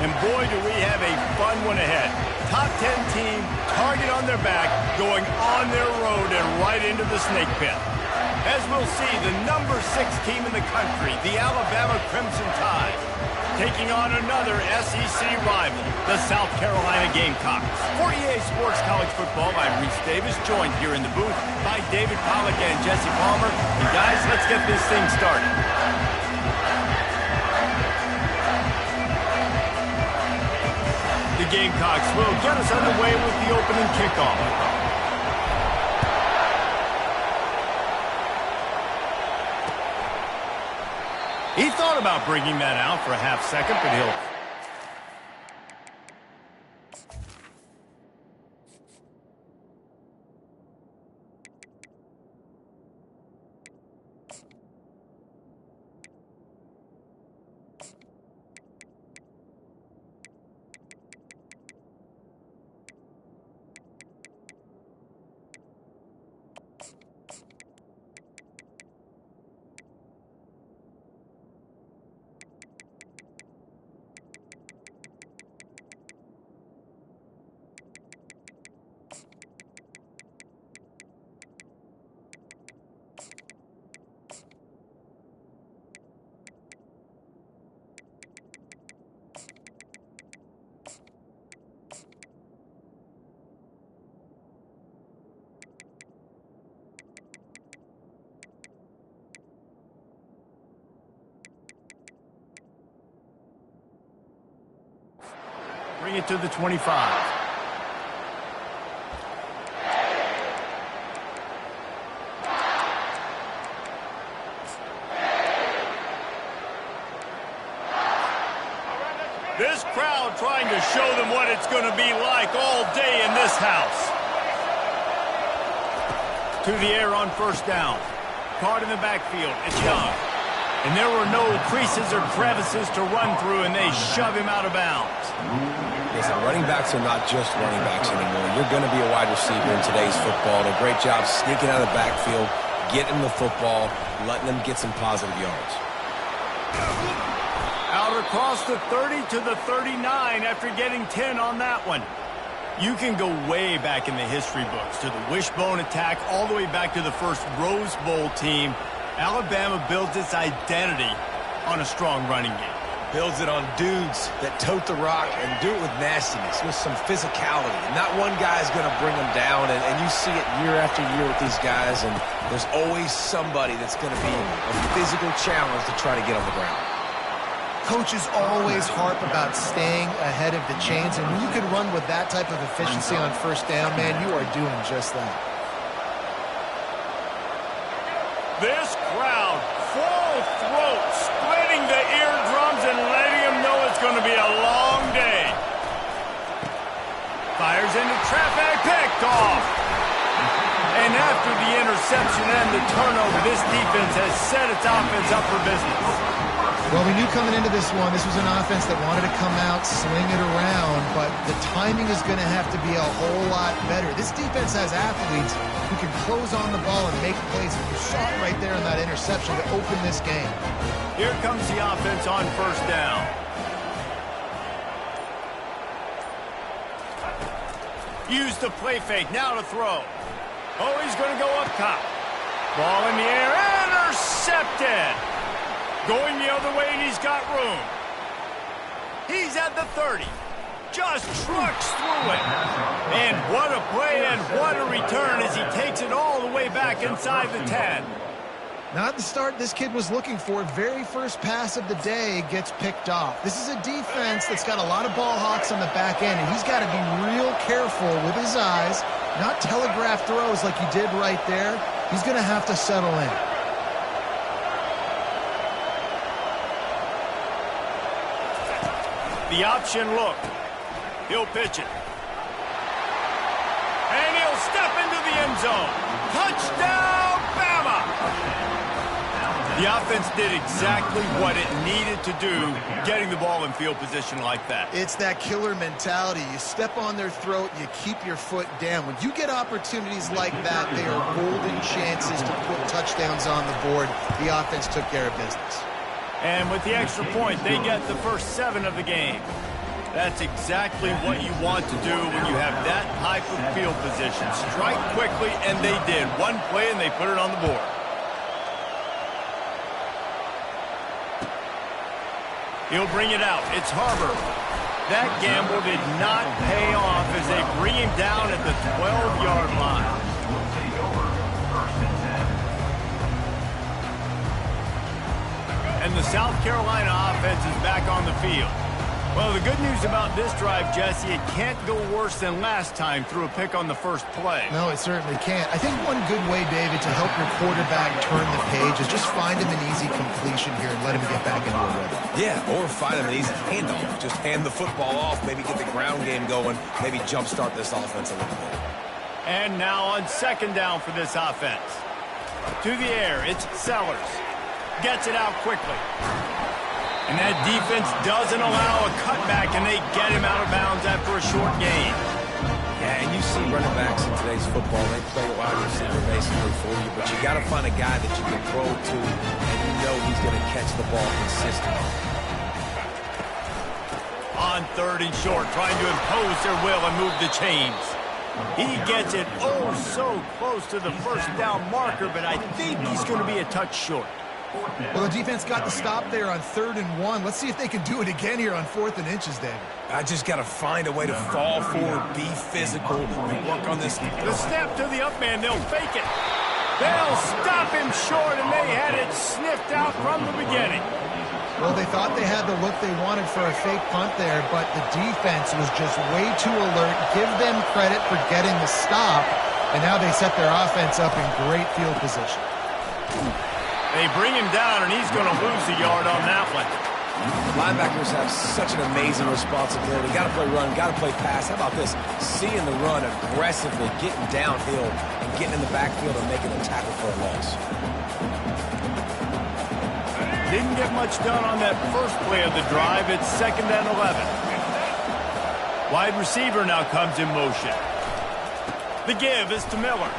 And boy, do we have a fun one ahead. Top 10 team, target on their back, going on their road and right into the snake pit. As we'll see, the number 6 team in the country, the Alabama Crimson Tide, taking on another SEC rival, the South Carolina Gamecocks. For EA Sports College Football, I'm Reese Davis, joined here in the booth by David Pollack and Jesse Palmer. And guys, let's get this thing started. The Gamecocks will get us underway with the opening kickoff. He thought about bringing that out for a half second, but he'll... bring it to the 25. This crowd trying to show them what it's going to be like all day in this house. To the air on first down. Caught in the backfield. It's Young. And there were no creases or crevices to run through, and they shove him out of bounds. Listen, running backs are not just running backs anymore. You're going to be a wide receiver in today's football. A great job sneaking out of the backfield, getting the football, letting them get some positive yards. Out across the 30 to the 39 after getting 10 on that one. You can go way back in the history books to the wishbone attack, all the way back to the first Rose Bowl team. Alabama builds its identity on a strong running game. Builds it on dudes that tote the rock and do it with nastiness, with some physicality. And not one guy's going to bring them down, and you see it year after year with these guys, and there's always somebody that's going to be a physical challenge to try to get on the ground. Coaches always harp about staying ahead of the chains, and when you can run with that type of efficiency on first down, man, you are doing just that. This crowd, full throat, splitting the eardrums and letting them know it's going to be a long day. Fires into traffic, picked off. And after the interception and the turnover, this defense has set its offense up for business. Well, we knew coming into this one, this was an offense that wanted to come out, sling it around, but the timing is going to have to be a whole lot better. This defense has athletes who can close on the ball and make plays. You saw it right there in that interception to open this game. Here comes the offense on first down. Use the play fake, now to throw. Oh, he's going to go up top. Ball in the air, intercepted. Going the other way, and he's got room. He's at the 30. Just trucks through it. And what a play and what a return as he takes it all the way back inside the 10. Not the start this kid was looking for. Very first pass of the day gets picked off. This is a defense that's got a lot of ball hawks on the back end, and he's got to be real careful with his eyes, not telegraph throws like he did right there. He's going to have to settle in. The option look. He'll pitch it. And he'll step into the end zone. Touchdown, Bama! The offense did exactly what it needed to do, getting the ball in field position like that. It's that killer mentality. You step on their throat, you keep your foot down. When you get opportunities like that, they are golden chances to put touchdowns on the board. The offense took care of business. And with the extra point, they get the first 7 of the game. That's exactly what you want to do when you have that type of field position. Strike quickly, and they did. One play, and they put it on the board. He'll bring it out. It's Harbor. That gamble did not pay off as they bring him down at the 12-yard line. And the South Carolina offense is back on the field. Well, the good news about this drive, Jesse, it can't go worse than last time through a pick on the first play. No, it certainly can't. I think one good way, David, to help your quarterback turn the page is just find him an easy completion here and let him get back into a rhythm. Yeah, or find him an easy handoff. Just hand the football off, maybe get the ground game going, maybe jumpstart this offense a little bit. And now on second down for this offense. To the air, it's Sellers. Gets it out quickly. And that defense doesn't allow a cutback, and they get him out of bounds after a short gain. Yeah, and you see running backs in today's football, they play a wide receiver basically for you, but you got to find a guy that you can throw to, and you know he's going to catch the ball consistently. On third and short, trying to impose their will and move the chains. He gets it so close to the first down marker, but I think he's going to be a touch short. Well, the defense got the stop there on 3rd and 1. Let's see if they can do it again here on 4th and inches, David. I just got to find a way to fall forward, be physical, and work on this. The snap to the up man, they'll fake it. They'll stop him short, and they had it sniffed out from the beginning. Well, they thought they had the look they wanted for a fake punt there, but the defense was just way too alert. Give them credit for getting the stop, and now they set their offense up in great field position. They bring him down, and he's going to lose a yard on that one. Linebackers have such an amazing responsibility. Got to play run, got to play pass. How about this? Seeing the run aggressively, getting downhill, and getting in the backfield and making a tackle for a loss. Didn't get much done on that first play of the drive. It's 2nd and 11. Wide receiver now comes in motion. The give is to Miller.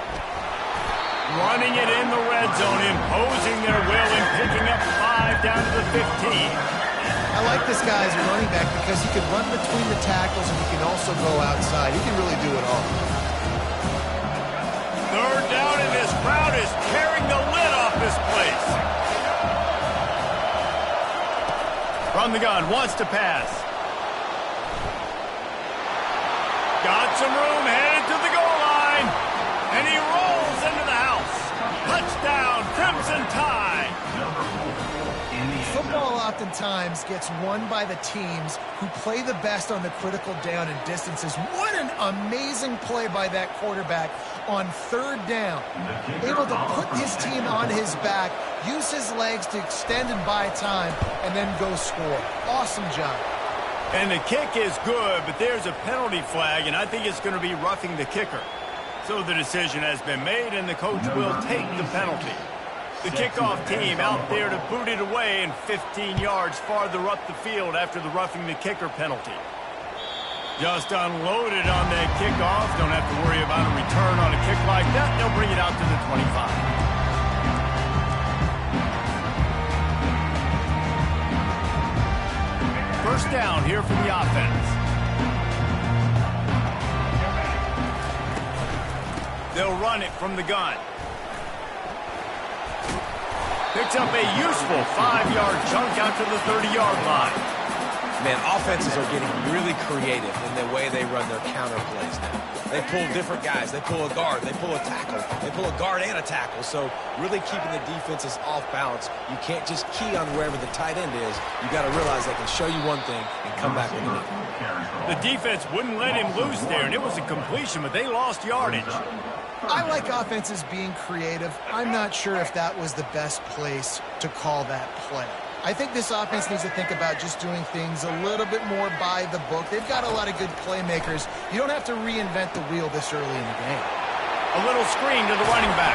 Running it in the red zone, imposing their will and picking up 5 down to the 15. I like this guy as a running back because he can run between the tackles and he can also go outside. He can really do it all. 3rd down, and this crowd is tearing the lid off this place. From the gun, wants to pass. Got some room, headed to the goal line. And he rolls into the house. Touchdown, Crimson Tide. Football oftentimes gets won by the teams who play the best on the critical down and distances. What an amazing play by that quarterback on 3rd down. Able to put his team on his back, use his legs to extend and buy time, and then go score. Awesome job. And the kick is good, but there's a penalty flag, and I think it's going to be roughing the kicker. So the decision has been made, and the coach will take the penalty. The kickoff team out there to boot it away and 15 yards farther up the field after the roughing the kicker penalty. Just unloaded on that kickoff. Don't have to worry about a return on a kick like that. They'll bring it out to the 25. First down here for the offense. They'll run it from the gun. Picks up a useful 5-yard chunk out to the 30-yard line. Man, offenses are getting really creative in the way they run their counter plays now. They pull different guys. They pull a guard. They pull a tackle. They pull a guard and a tackle. So really keeping the defenses off balance. You can't just key on wherever the tight end is. You got to realize they can show you one thing and come back with another. The defense wouldn't let him loose there, and it was a completion, but they lost yardage. I like offenses being creative. I'm not sure if that was the best place to call that play. I think this offense needs to think about just doing things a little bit more by the book. They've got a lot of good playmakers. You don't have to reinvent the wheel this early in the game. A little screen to the running back.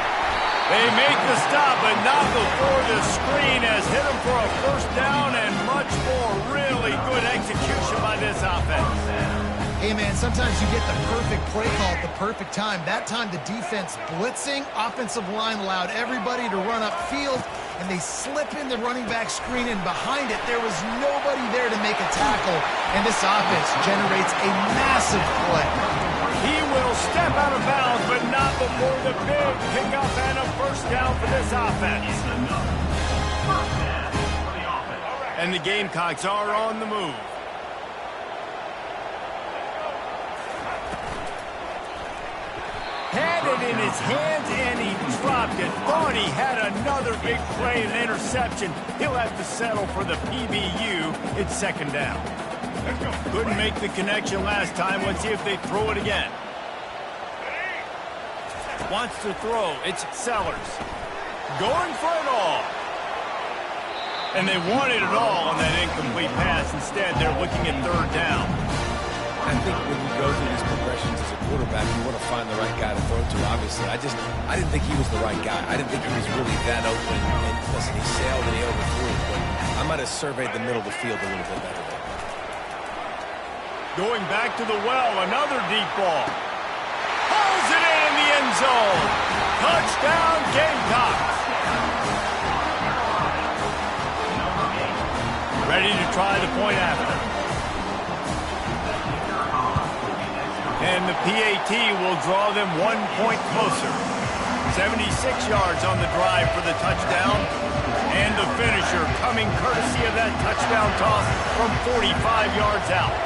They make the stop, but not before the screen has hit them for a first down and much more. Really good execution by this offense. Hey, man, sometimes you get the perfect play call at the perfect time. That time the defense blitzing, offensive line allowed everybody to run upfield, and they slip in the running back screen, and behind it, there was nobody there to make a tackle, and this offense generates a massive play. He will step out of bounds, but not before the big kickoff and a first down for this offense. And the Gamecocks are on the move. Had it in his hands, and he dropped it. Thought he had another big play and interception. He'll have to settle for the PBU. It's second down. Couldn't make the connection last time. Let's see if they throw it again. Wants to throw. It's Sellers. Going for it all. And they wanted it all on that incomplete pass. Instead, they're looking at third down. I think when you go through these progressions as a quarterback, you want to find the right guy to throw to, obviously. I didn't think he was the right guy. I didn't think he was really that open. And listen, he sailed and he overthrew it, but I might have surveyed the middle of the field a little bit better there. Going back to the well, another deep ball. Pulls it in the end zone. Touchdown, Gamecocks. Ready to try the point after. And the PAT will draw them 1 point closer. 76 yards on the drive for the touchdown. And the finisher coming courtesy of that touchdown toss from 45 yards out.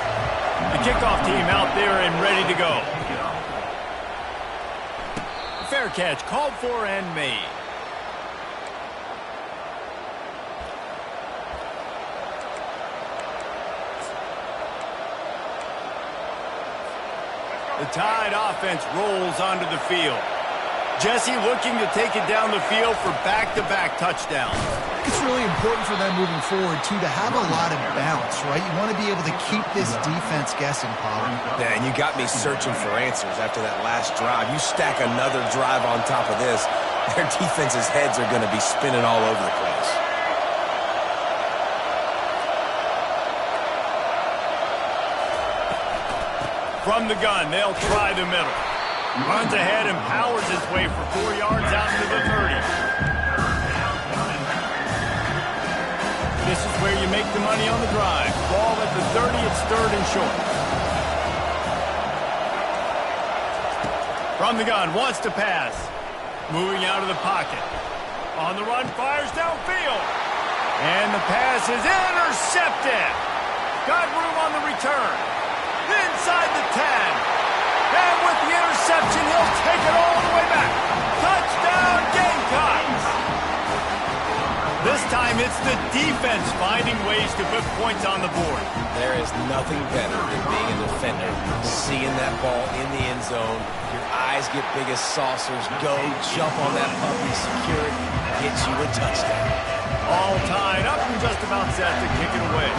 The kickoff team out there and ready to go. Fair catch called for and made. The Tide offense rolls onto the field. Jesse looking to take it down the field for back-to-back touchdowns. It's really important for them moving forward, too, to have a lot of bounce, right? You want to be able to keep this defense guessing, Pollard. Yeah, and you got me searching for answers after that last drive. You stack another drive on top of this, their defense's heads are going to be spinning all over the place. From the gun, they'll try the middle. Runs ahead and powers his way for 4 yards out to the 30. This is where you make the money on the drive. Ball at the 30, it's third and short. From the gun, wants to pass. Moving out of the pocket. On the run, fires downfield. And the pass is intercepted. Got room on the return. Inside the 10. And with the interception, he'll take it all the way back. Touchdown, Gamecocks! This time, it's the defense finding ways to put points on the board. There is nothing better than being a defender, seeing that ball in the end zone. Your eyes get big as saucers. Go, jump on that puppy, secure it, get you a touchdown. All tied up and just about set to kick it away.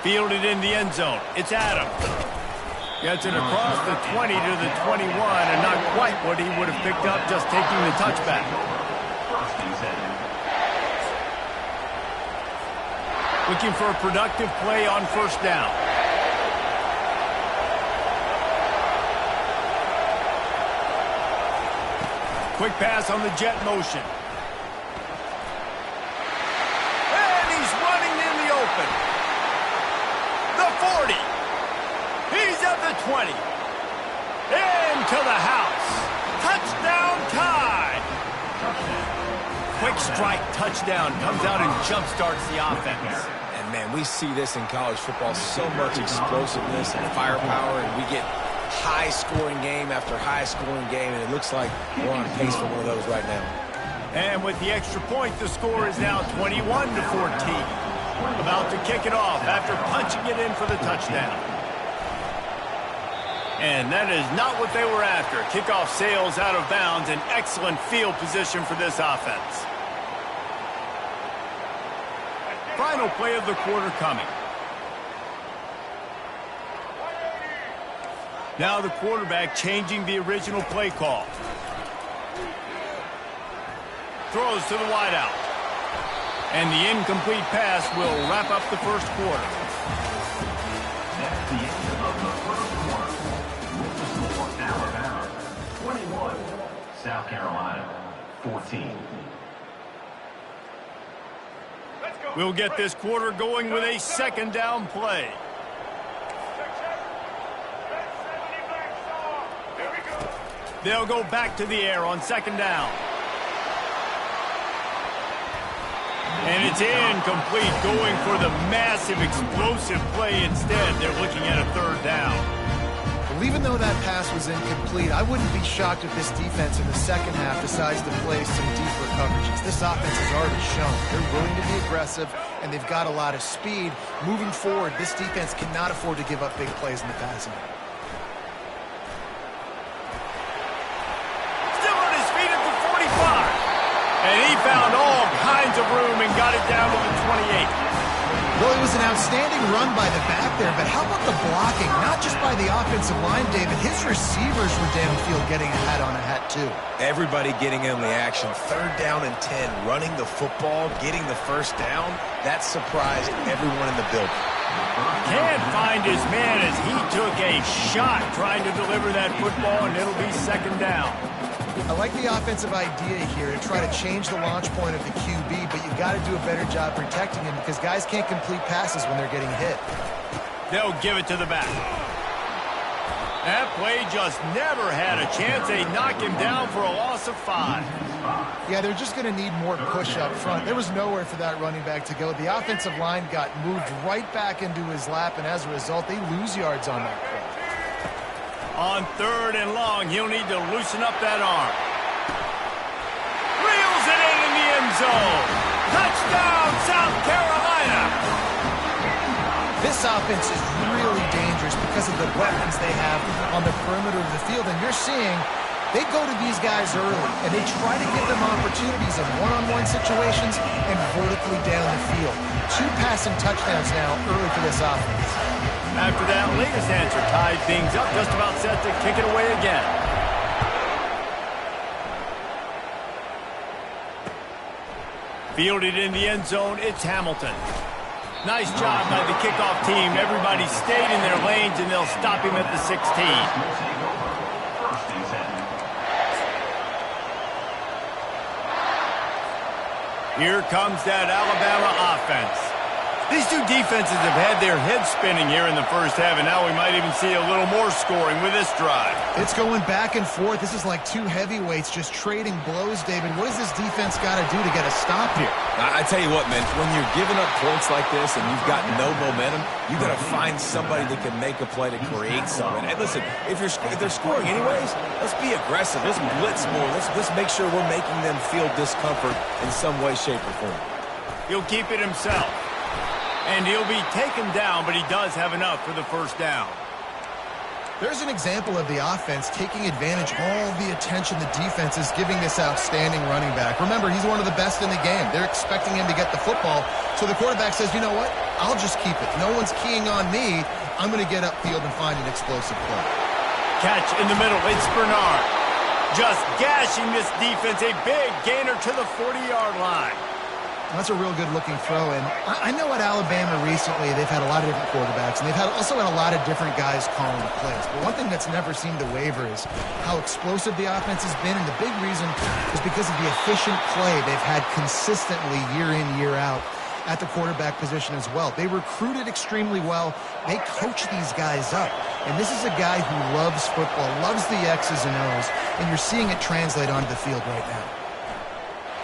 Fielded in the end zone. It's Adams. Gets it across the 20 to the 21, and not quite what he would have picked up just taking the touchback. Looking for a productive play on first down. Quick pass on the jet motion. And he's running in the open. The 40. He's at the 20. Into the house. Touchdown Tide. Quick strike touchdown. Comes out and jump-starts the offense. And, man, we see this in college football. So much explosiveness and firepower, and we get high-scoring game after high-scoring game, and it looks like we're on pace for one of those right now. And with the extra point, the score is now 21 to 14. About to kick it off after punching it in for the touchdown. And that is not what they were after. Kickoff sails out of bounds, and excellent field position for this offense. Final play of the quarter coming. Now the quarterback changing the original play call. Throws to the wideout. And the incomplete pass will wrap up the first quarter. South Carolina, 14. We'll get this quarter going with a second down play. They'll go back to the air on second down. And it's incomplete, going for the massive explosive play instead. They're looking at a third down. Well, even though that pass was incomplete, I wouldn't be shocked if this defense in the second half decides to play some deeper coverages. This offense has already shown they're willing to be aggressive, and they've got a lot of speed. Moving forward, this defense cannot afford to give up big plays in the passing game. And he found all kinds of room and got it down to the 28. Well, it was an outstanding run by the back there, but how about the blocking? Not just by the offensive line, David. His receivers were downfield getting a hat on a hat, too. Everybody getting in the action. Third down and 10, running the football, getting the first down. That surprised everyone in the building. Can't find his man as he took a shot trying to deliver that football, and it'll be second down. I like the offensive idea here to try to change the launch point of the QB, but you got to do a better job protecting him because guys can't complete passes when they're getting hit. They'll give it to the back. That play just never had a chance. They knock him down for a loss of 5. Yeah, they're just going to need more push up front. There was nowhere for that running back to go. The offensive line got moved right back into his lap, and as a result, they lose yards on that play. On third and long, he'll need to loosen up that arm. Reels it in the end zone. Touchdown, South Carolina. This offense is really dangerous because of the weapons they have on the perimeter of the field. And you're seeing they go to these guys early, and they try to give them opportunities in one-on-one situations and vertically down the field. 2 passing touchdowns now early for this offense. After that latest answer tied things up, just about set to kick it away again. Fielded in the end zone, it's Hamilton. Nice job by the kickoff team. Everybody stayed in their lanes, and they'll stop him at the 16. Here comes that Alabama offense. These two defenses have had their heads spinning here in the first half, and now we might even see a little more scoring with this drive. It's going back and forth. This is like two heavyweights just trading blows, David. What does this defense got to do to get a stop here? I tell you what, man, when you're giving up points like this and you've got no momentum, you got to find somebody that can make a play to create something. And listen, if they're scoring anyways, let's be aggressive. Let's blitz more. Let's make sure we're making them feel discomfort in some way, shape, or form. He'll keep it himself. And he'll be taken down, but he does have enough for the first down. There's an example of the offense taking advantage of all the attention the defense is giving this outstanding running back. Remember, he's one of the best in the game. They're expecting him to get the football. So the quarterback says, you know what? I'll just keep it. No one's keying on me. I'm going to get upfield and find an explosive play. Catch in the middle. It's Bernard. Just gashing this defense. A big gainer to the 40-yard line. That's a real good-looking throw. And I know at Alabama recently they've had a lot of different quarterbacks, and they've also had a lot of different guys calling the plays. But one thing that's never seemed to waver is how explosive the offense has been, and the big reason is because of the efficient play they've had consistently year in, year out at the quarterback position as well. They recruited extremely well. They coach these guys up. And this is a guy who loves football, loves the X's and O's, and you're seeing it translate onto the field right now.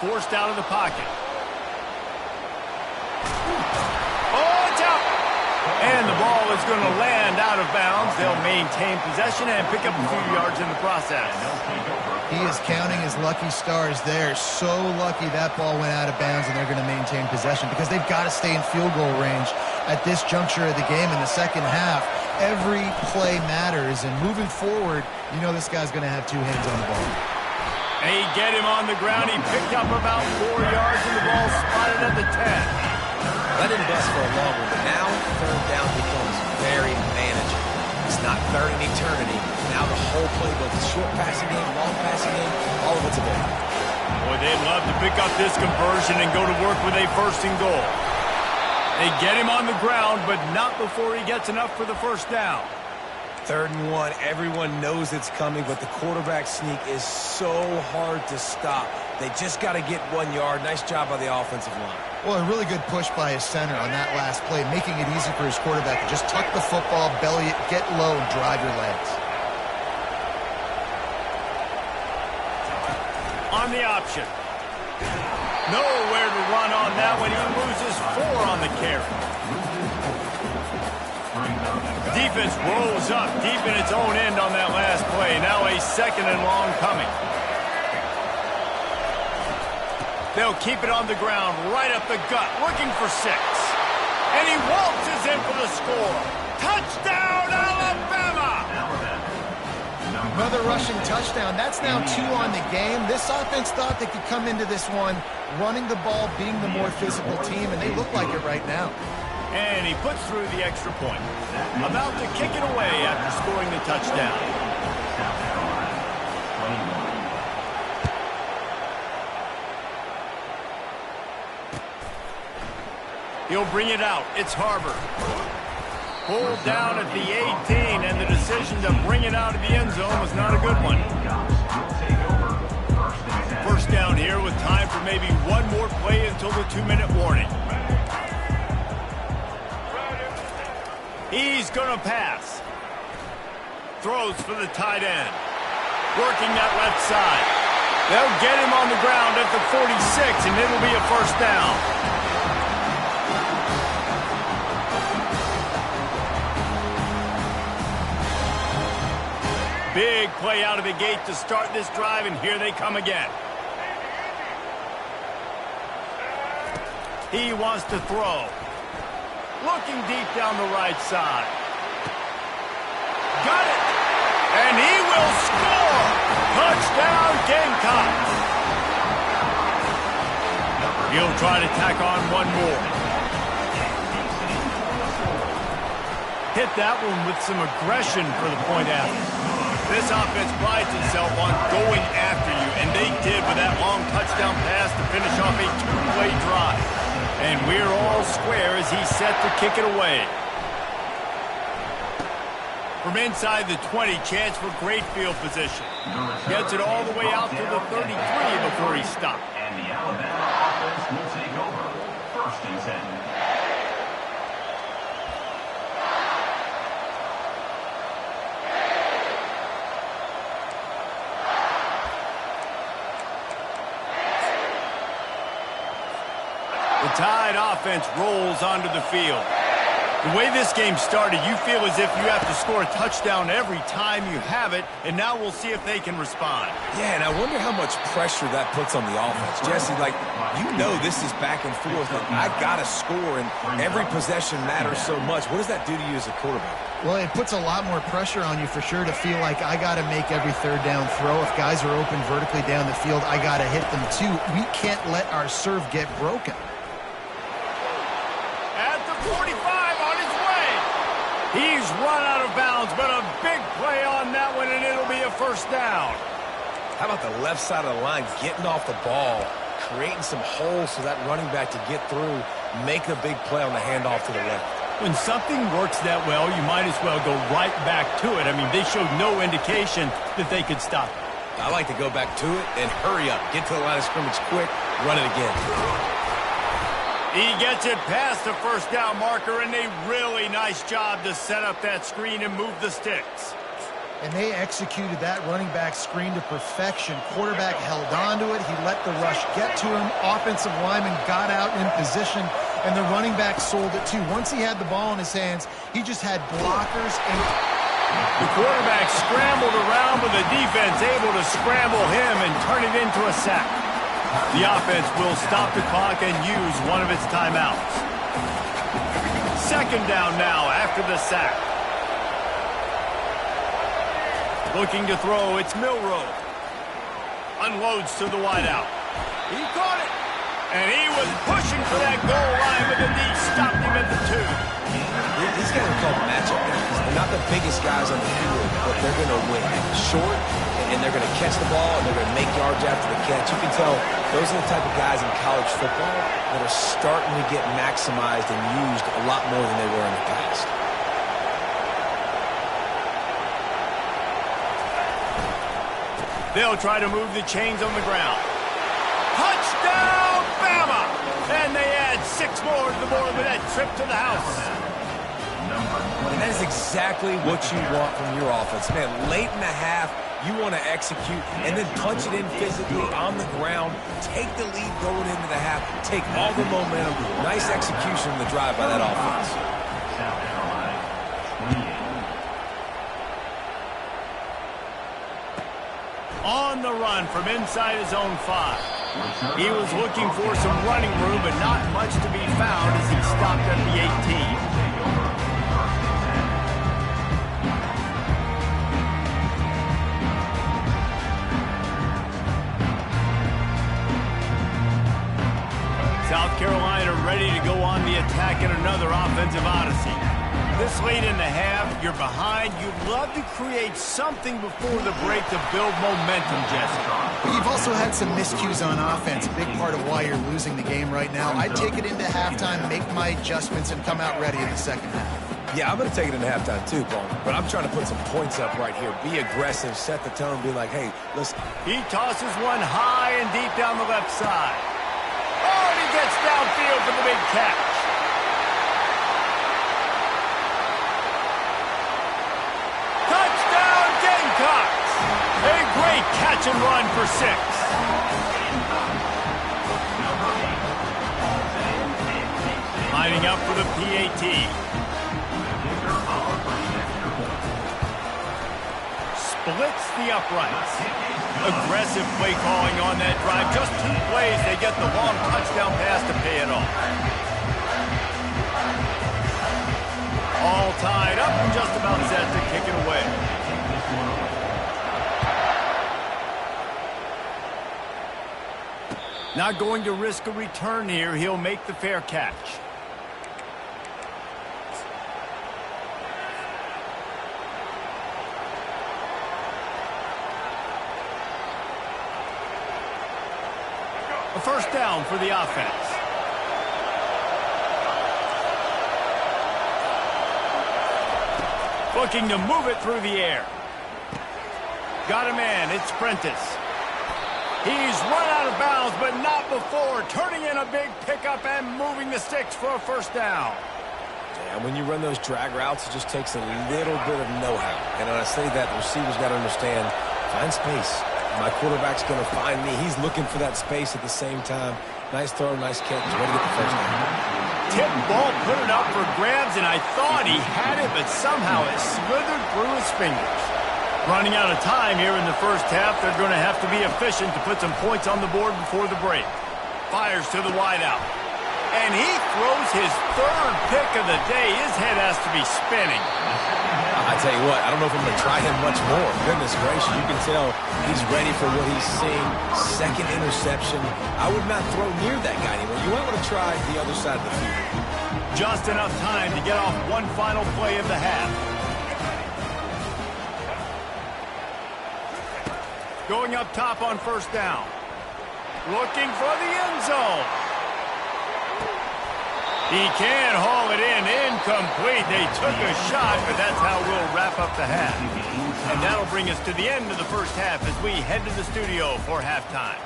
Forced out of the pocket. Oh, it's out! And the ball is going to land out of bounds. They'll maintain possession and pick up a few yards in the process. He is counting his lucky stars there. So lucky that ball went out of bounds, and they're going to maintain possession because they've got to stay in field goal range at this juncture of the game in the second half. Every play matters, and moving forward, you know this guy's going to have 2 hands on the ball. They get him on the ground. He picked up about 4 yards, and the ball spotted at the 10. Let him bust for a long one, but now third down becomes very manageable. It's not third in eternity. Now the whole playbook, short passing game, long passing game, all of it's available. Boy, they'd love to pick up this conversion and go to work with a first and goal. They get him on the ground, but not before he gets enough for the first down. 3rd and 1. Everyone knows it's coming, but the quarterback sneak is so hard to stop. They just got to get 1 yard. Nice job by the offensive line. Well, a really good push by his center on that last play, making it easy for his quarterback to just tuck the football, belly it, get low, and drive your legs. On the option. Nowhere to run on that one. He loses 4 on the carry. Defense rolls up deep in its own end on that last play. Now a 2nd and long coming. They'll keep it on the ground, right up the gut, looking for 6. And he waltzes in for the score. Touchdown, Alabama! Another rushing touchdown. That's now 2 on the game. This offense thought they could come into this one running the ball, being the more physical team, and they look like it right now. And he puts through the extra point. About to kick it away after scoring the touchdown. He'll bring it out. It's Harvard. Pulled down at the 18, and the decision to bring it out of the end zone was not a good one. First down here with time for maybe one more play until the 2-minute warning. He's going to pass. Throws for the tight end. Working that left side. They'll get him on the ground at the 46, and it'll be a first down. Big play out of the gate to start this drive, and here they come again. He wants to throw. Looking deep down the right side. Got it! And he will score! Touchdown, Gamecocks! He'll try to tack on one more. Hit that one with some aggression for the point after. This offense prides itself on going after you, and they did with that long touchdown pass to finish off a 2-play drive. And we're all square as he's set to kick it away. From inside the 20, chance for great field position. Gets it all the way out to the 33 before he stopped. And the Alabama offense will take over. 1st and 10. The Tide offense rolls onto the field. The way this game started, you feel as if you have to score a touchdown every time you have it, and now we'll see if they can respond. Yeah, and I wonder how much pressure that puts on the offense. Jesse, like, you know this is back and forth. Like, I got to score, and every possession matters so much. What does that do to you as a quarterback? Well, it puts a lot more pressure on you for sure to feel like I got to make every 3rd down throw. If guys are open vertically down the field, I got to hit them too. We can't let our serve get broken. At the 45 on his way. He's run out of bounds, but a big play on that one, and it'll be a first down. How about the left side of the line getting off the ball, creating some holes for that running back to get through, make a big play on the handoff to the left. When something works that well, you might as well go right back to it. I mean, they showed no indication that they could stop it. I like to go back to it and hurry up. Get to the line of scrimmage quick, run it again. He gets it past the first down marker, and a really nice job to set up that screen and move the sticks. And they executed that running back screen to perfection. Quarterback held on to it. He let the rush get to him. Offensive lineman got out in position, and the running back sold it too. Once he had the ball in his hands, he just had blockers. And the quarterback scrambled around with the defense, able to scramble him and turn it into a sack. The offense will stop the clock and use one of its timeouts. 2nd down now after the sack. Looking to throw, it's Milroe. Unloads to the wideout. He caught it. And he was pushing for that goal line, but the D stopped him at the 2. These guys are called matchup guys. They're not the biggest guys on the field, but they're going to win. Short, and they're going to catch the ball, and they're going to make yards after the catch. You can tell those are the type of guys in college football that are starting to get maximized and used a lot more than they were in the past. They'll try to move the chains on the ground. Touchdown, Bama! And they add 6 more to the board with that trip to the house. And that is exactly what you want from your offense. Man, late in the half, you want to execute and then punch it in physically on the ground, take the lead going into the half, take all the momentum. Nice execution of the drive by that offense. South Carolina, 28. On the run from inside his own 5. He was looking for some running room, but not much to be found as he stopped at the 18. South Carolina ready to go on the attack in another offensive odyssey. This late in the half, you're behind. You'd love to create something before the break to build momentum, Jesse. But you've also had some miscues on offense, a big part of why you're losing the game right now. I'd take it into halftime, make my adjustments, and come out ready in the second half. Yeah, I'm going to take it into halftime too, Paul. But I'm trying to put some points up right here. Be aggressive, set the tone, be like, hey, listen. He tosses one high and deep down the left side. Oh, and he gets downfield for the big catch. Touchdown, Gamecocks! A great catch and run for 6. Lining up for the PAT. Splits the uprights. Aggressive play calling on that drive. Just 2 plays, they get the long touchdown pass to pay it off. All tied up and just about set to kick it away. Not going to risk a return here. He'll make the fair catch. A first down for the offense. Looking to move it through the air. Got a man. It's Prentice. He's run out of bounds, but not before. Turning in a big pickup and moving the sticks for a first down. Yeah, when you run those drag routes, it just takes a little bit of know-how. And when I say that, the receiver's got to understand, find space. My quarterback's going to find me. He's looking for that space at the same time. Nice throw, nice catch. Way to get the first down. Tip ball, put it up for grabs, and I thought he had it, but somehow it slithered through his fingers. Running out of time here in the first half, they're going to have to be efficient to put some points on the board before the break. Fires to the wideout. And he throws his 3rd pick of the day. His head has to be spinning. I tell you what, I don't know if I'm going to try him much more. Goodness gracious, you can tell he's ready for what he's seeing. 2nd interception. I would not throw near that guy anymore. You might want to try the other side of the field. Just enough time to get off one final play of the half. Going up top on first down. Looking for the end zone. He can haul it in. Incomplete. They took a shot, but that's how we'll wrap up the half. And that'll bring us to the end of the first half as we head to the studio for halftime.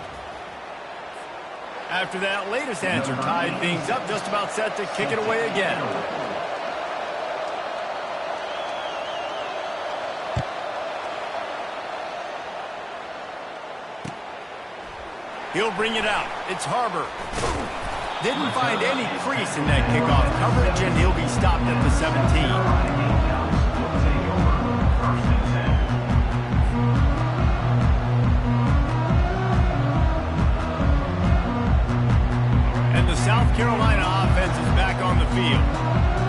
After that latest answer tied things up, just about set to kick it away again. He'll bring it out. It's Harbor. Didn't find any crease in that kickoff coverage, and he'll be stopped at the 17. And the South Carolina offense is back on the field.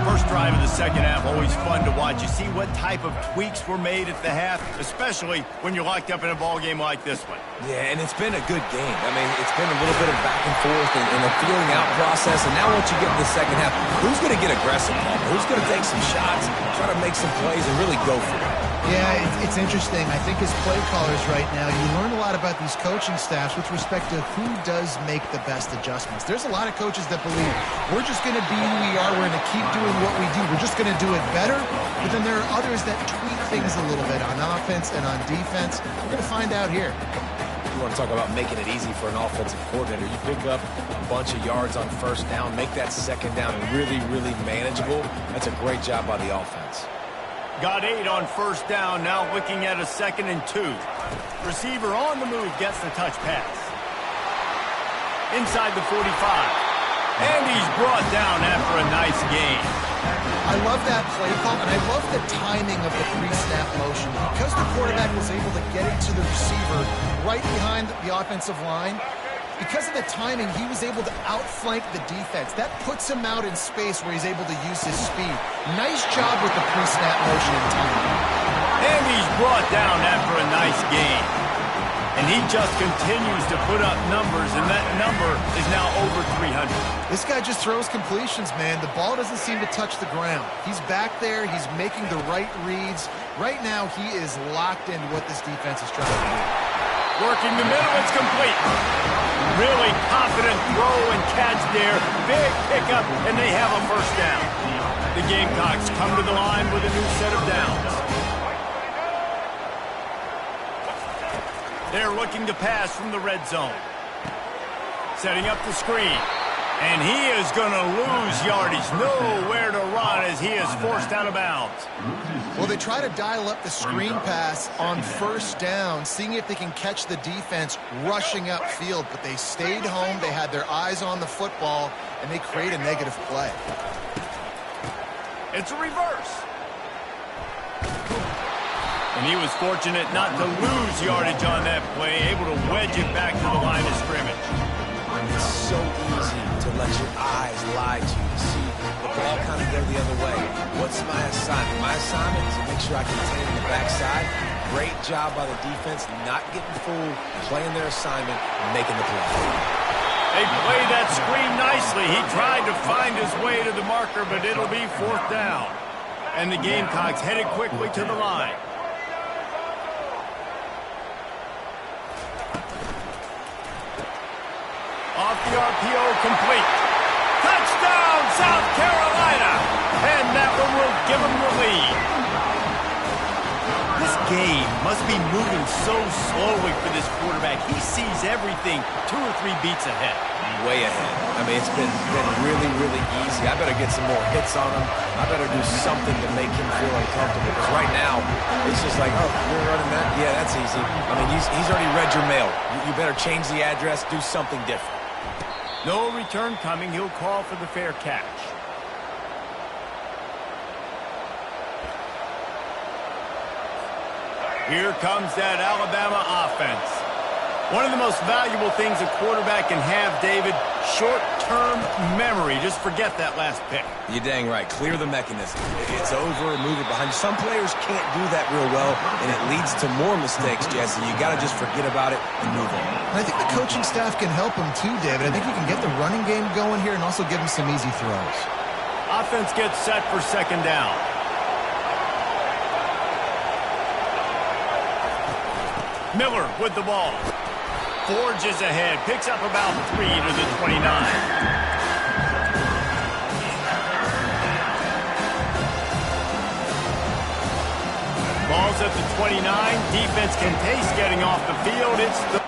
First drive of the second half, always fun to watch. You see what type of tweaks were made at the half, especially when you're locked up in a ball game like this one. Yeah, and it's been a good game. I mean, it's been a little bit of back and forth and a feeling out process. And now once you get to the second half, who's going to get aggressive, Paul? Who's going to take some shots, try to make some plays, and really go for it? Yeah, it's interesting. I think as play callers right now, you learn a lot about these coaching staffs with respect to who does make the best adjustments. There's a lot of coaches that believe we're just going to be who we are. We're going to keep doing what we do. We're just going to do it better. But then there are others that tweak things a little bit on offense and on defense. We're going to find out here. You want to talk about making it easy for an offensive coordinator. You pick up a bunch of yards on first down, make that second down really, really manageable. That's a great job by the offense. Got 8 on first down, now looking at a 2nd and 2. Receiver on the move gets the touch pass. Inside the 45. And he's brought down after a nice gain. I love that play call, and I love the timing of the pre-snap motion. Because the quarterback was able to get it to the receiver right behind the offensive line, because of the timing, he was able to outflank the defense. That puts him out in space where he's able to use his speed. Nice job with the pre-snap motion and timing. And he's brought down after a nice gain. And he just continues to put up numbers, and that number is now over 300. This guy just throws completions, man. The ball doesn't seem to touch the ground. He's back there. He's making the right reads. Right now, he is locked into what this defense is trying to do. Working the middle, it's complete. Really confident throw and catch there. Big pickup, and they have a first down. The Gamecocks come to the line with a new set of downs. They're looking to pass from the red zone. Setting up the screen. And he is going to lose yardage. Nowhere to run as he is forced out of bounds. Well, they try to dial up the screen pass on first down, seeing if they can catch the defense rushing upfield. But they stayed home. They had their eyes on the football, and they create a negative play. It's a reverse. And he was fortunate not to lose yardage on that play, able to wedge it back to the line of scrimmage. It's so easy to let your eyes lie to you, to see the ball kind of go the other way. What's my assignment? My assignment is to make sure I contain the backside. Great job by the defense, not getting fooled, playing their assignment, and making the play. They play that screen nicely. He tried to find his way to the marker, but it'll be 4th down. And the Gamecocks headed quickly to the line. Off the RPO, complete. Touchdown, South Carolina! And that one will give them the lead. This game must be moving so slowly for this quarterback. He sees everything 2 or 3 beats ahead. Way ahead. I mean, it's been really, really easy. I better get some more hits on him. I better do something to make him feel uncomfortable. Because right now, it's just like, oh, you're running that? Yeah, that's easy. I mean, he's already read your mail. You better change the address, do something different. No return coming. He'll call for the fair catch. Here comes that Alabama offense. One of the most valuable things a quarterback can have, David, short-term memory. Just forget that last pick. You're dang right. Clear the mechanism. It's over, move it behind you. Some players can't do that real well, and it leads to more mistakes, Jesse. You got to just forget about it and move on. And I think the coaching staff can help him too, David. I think you can get the running game going here and also give him some easy throws. Offense gets set for 2nd down. Miller with the ball. Forges ahead, picks up about 3 to the 29. Ball's at the 29. Defense can taste getting off the field. It's the